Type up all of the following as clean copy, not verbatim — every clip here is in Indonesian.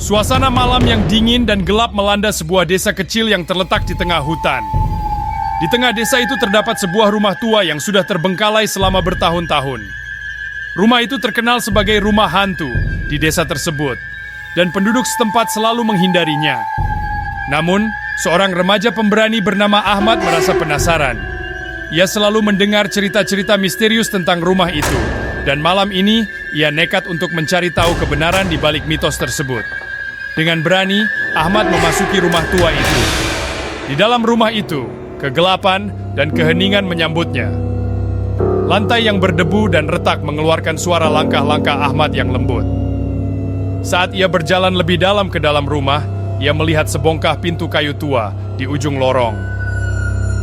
Suasana malam yang dingin dan gelap melanda sebuah desa kecil yang terletak di tengah hutan. Di tengah desa itu terdapat sebuah rumah tua yang sudah terbengkalai selama bertahun-tahun. Rumah itu terkenal sebagai rumah hantu di desa tersebut, dan penduduk setempat selalu menghindarinya. Namun, seorang remaja pemberani bernama Ahmad merasa penasaran. Ia selalu mendengar cerita-cerita misterius tentang rumah itu, dan malam ini ia nekat untuk mencari tahu kebenaran di balik mitos tersebut. Dengan berani, Ahmad memasuki rumah tua itu. Di dalam rumah itu, kegelapan dan keheningan menyambutnya. Lantai yang berdebu dan retak mengeluarkan suara langkah-langkah Ahmad yang lembut. Saat ia berjalan lebih dalam ke dalam rumah, ia melihat sebongkah pintu kayu tua di ujung lorong.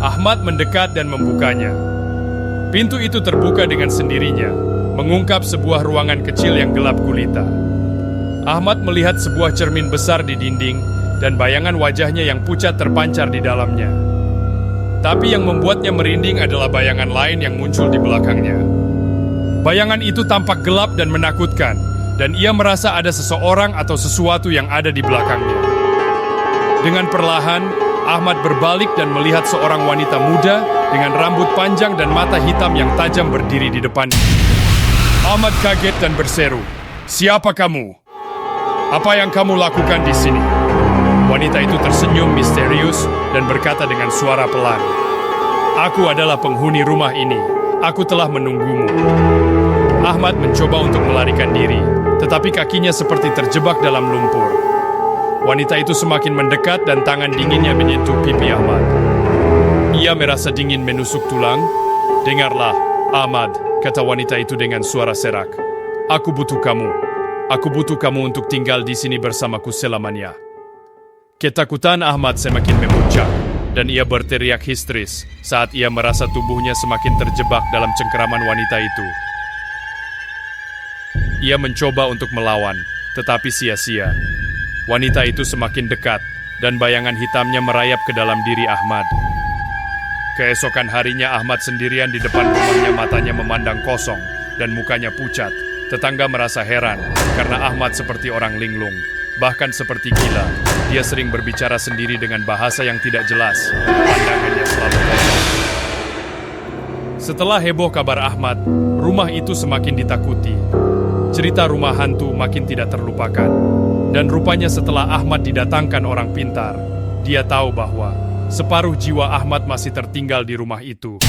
Ahmad mendekat dan membukanya. Pintu itu terbuka dengan sendirinya, mengungkap sebuah ruangan kecil yang gelap gulita. Ahmad melihat sebuah cermin besar di dinding dan bayangan wajahnya yang pucat terpancar di dalamnya. Tapi yang membuatnya merinding adalah bayangan lain yang muncul di belakangnya. Bayangan itu tampak gelap dan menakutkan, dan ia merasa ada seseorang atau sesuatu yang ada di belakangnya. Dengan perlahan, Ahmad berbalik dan melihat seorang wanita muda dengan rambut panjang dan mata hitam yang tajam berdiri di depannya. Ahmad kaget dan berseru, "Siapa kamu? Apa yang kamu lakukan di sini?" Wanita itu tersenyum misterius dan berkata dengan suara pelan, "Aku adalah penghuni rumah ini. Aku telah menunggumu." Ahmad mencoba untuk melarikan diri, tetapi kakinya seperti terjebak dalam lumpur. Wanita itu semakin mendekat dan tangan dinginnya menyentuh pipi Ahmad. Ia merasa dingin menusuk tulang. "Dengarlah, Ahmad," kata wanita itu dengan suara serak. "Aku butuh kamu. Aku butuh kamu untuk tinggal di sini bersamaku selamanya." Ketakutan Ahmad semakin memuncak, dan ia berteriak histeris saat ia merasa tubuhnya semakin terjebak dalam cengkeraman wanita itu. Ia mencoba untuk melawan, tetapi sia-sia. Wanita itu semakin dekat, dan bayangan hitamnya merayap ke dalam diri Ahmad. Keesokan harinya Ahmad sendirian di depan rumahnya, matanya memandang kosong, dan mukanya pucat. Tetangga merasa heran, karena Ahmad seperti orang linglung, bahkan seperti gila. Dia sering berbicara sendiri dengan bahasa yang tidak jelas, pandangannya selalu kosong. Setelah heboh kabar Ahmad, rumah itu semakin ditakuti. Cerita rumah hantu makin tidak terlupakan. Dan rupanya setelah Ahmad didatangkan orang pintar, dia tahu bahwa separuh jiwa Ahmad masih tertinggal di rumah itu.